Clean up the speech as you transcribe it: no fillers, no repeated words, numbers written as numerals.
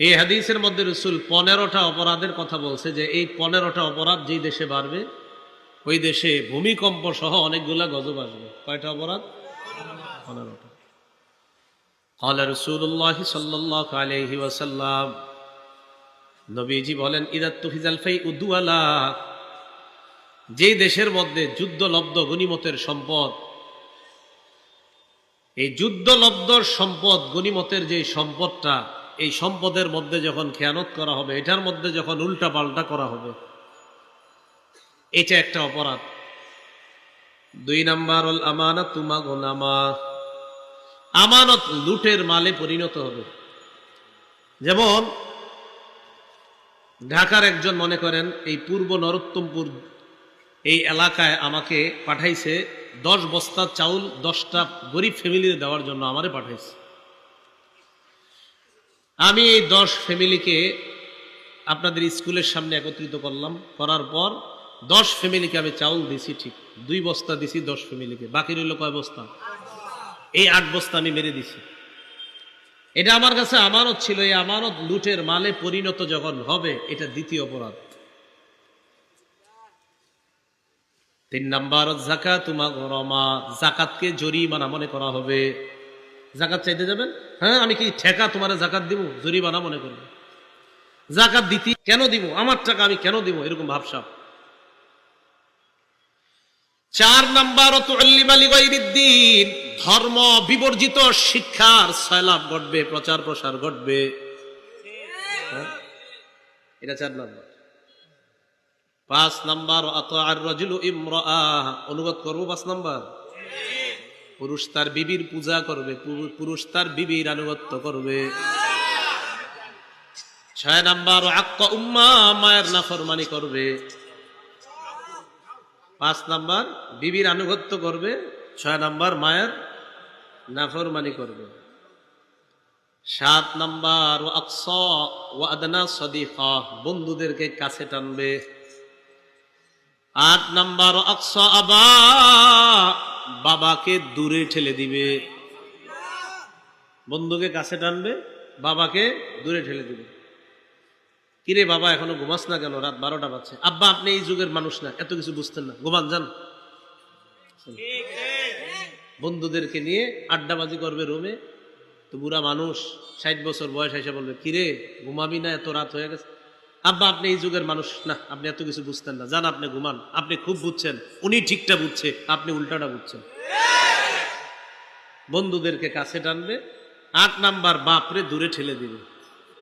এই হাদিসের মধ্যে রাসূল 15টা অপরাধের কথা বলছে যে এই 15টা অপরাধ যেই দেশে বাড়বে ওই দেশে ভূমিকম্প সহ অনেকগুলা গজব আসবে। কয়টা অপরাধ? 15টা। قال رسول الله صلى الله عليه وسلم, নবীজি বলেন, ইদা তুহিজাল ফাইউ দুআলা, যেই দেশের মধ্যে যুদ্ধলব্ধ গনিমতের সম্পদ, এই যুদ্ধলব্ধ সম্পদ গনিমতের যে সম্পদটা, এই সম্পদের মধ্যে যখন খেয়ানত করা হবে, এটার মধ্যে যখন উল্টা পাল্টা করা হবে, এটা একটা অপরাধ। 2 নাম্বার হল আমানাতু মাগনামা, আমানত লুটের মালে পরিণত হবে। যেমন ঢাকার একজন মনে করেন এই পূর্ব নরোত্তমপুর এই এলাকায় আমাকে পাঠাইছে 10 বস্তা চাউল 10টা গরিব ফ্যামিলিতে দেওয়ার জন্য আমারে পাঠাইছে। আমি এই 10 ফ্যামিলিকে আপনাদের স্কুলের সামনে একত্রিত করলাম, করার পর 10 ফ্যামিলিকে আমি চাউল দিছি, ঠিক 2 বস্তা দিছি 10 ফ্যামিলিকে, বাকি রইল কয় বস্তা? এই 8 বস্তা আমি মেরে দিছি। এটা আমার কাছে আমানত ছিল, এই আমানত লুটের মালে পরিণত যখন হবে, এটা দ্বিতীয় অপরাধ। 3 নাম্বার যাকাতু মাগরামা, যাকাতকে জরিমানা মনে করা হবে। যাকাত চাইতে যাবেন, হ্যাঁ আমি কি ঠেকা তোমারে যাকাত দিব? জরিমানা মনে করবে। যাকাত দিতে কেন দিব? আমার টাকা আমি কেন দিব? এরকম ভাবসাব। 4 নাম্বার তুআল্লিমা লিগাইরিদ্দিন, ধর্ম বিবর্জিত শিক্ষার সয়লাব ঘটবে, প্রচার প্রসার ঘটবে। এটা 4 নাম্বার। 5 নাম্বার আতাআর রাজুলু ইমরাআহ, অনুবাদ করব 5 নাম্বার, পুরুষ তার বিবির পূজা করবে, পুরুষ তার বিবির আনুগত্য করবে। 6 নাম্বার আক্কা উম্মা, মায়ের নাফরমানি করবে। 5 নাম্বার বিবির আনুগত্য করবে, 6 নাম্বার মায়ের নাফরমানি করবে। 7 নাম্বার আকসা ওয়া আদনা সাদিকা, বন্ধুদেরকে কাছে টানবে। 8 নাম্বার আকসা আবা, বাবাকে দূরে ঠেলে দিবে। বন্ধুকে কাছে টানবে, বাবাকে দূরে ঠেলে দিবে। কিরে বাবা এখনো ঘুমাস না কেন? রাত 12টা বাজছে। আব্বা আপনি এই যুগের মানুষ না, এত কিছু বুঝতেন না, ঘুমান যান। বন্ধুদেরকে নিয়ে আড্ডাবাজি করবে রুমে, তো বুড়া মানুষ 60 বছর বয়স এসে বলবে, কিরে ঘুমাবি না, এত রাত হয়ে গেছে। আব্বা আপনি এই যুগের মানুষ না, আপনি এত কিছু বুঝতেন না, যান আপনি ঘুমান, আপনি খুব বুঝছেন, উনি ঠিকটা বুঝছে, আপনি উল্টাটা বুঝছেন। বন্ধুদেরকে কাছে টানবে। 8 নাম্বার বাপরে দূরে ঠেলে দিবে।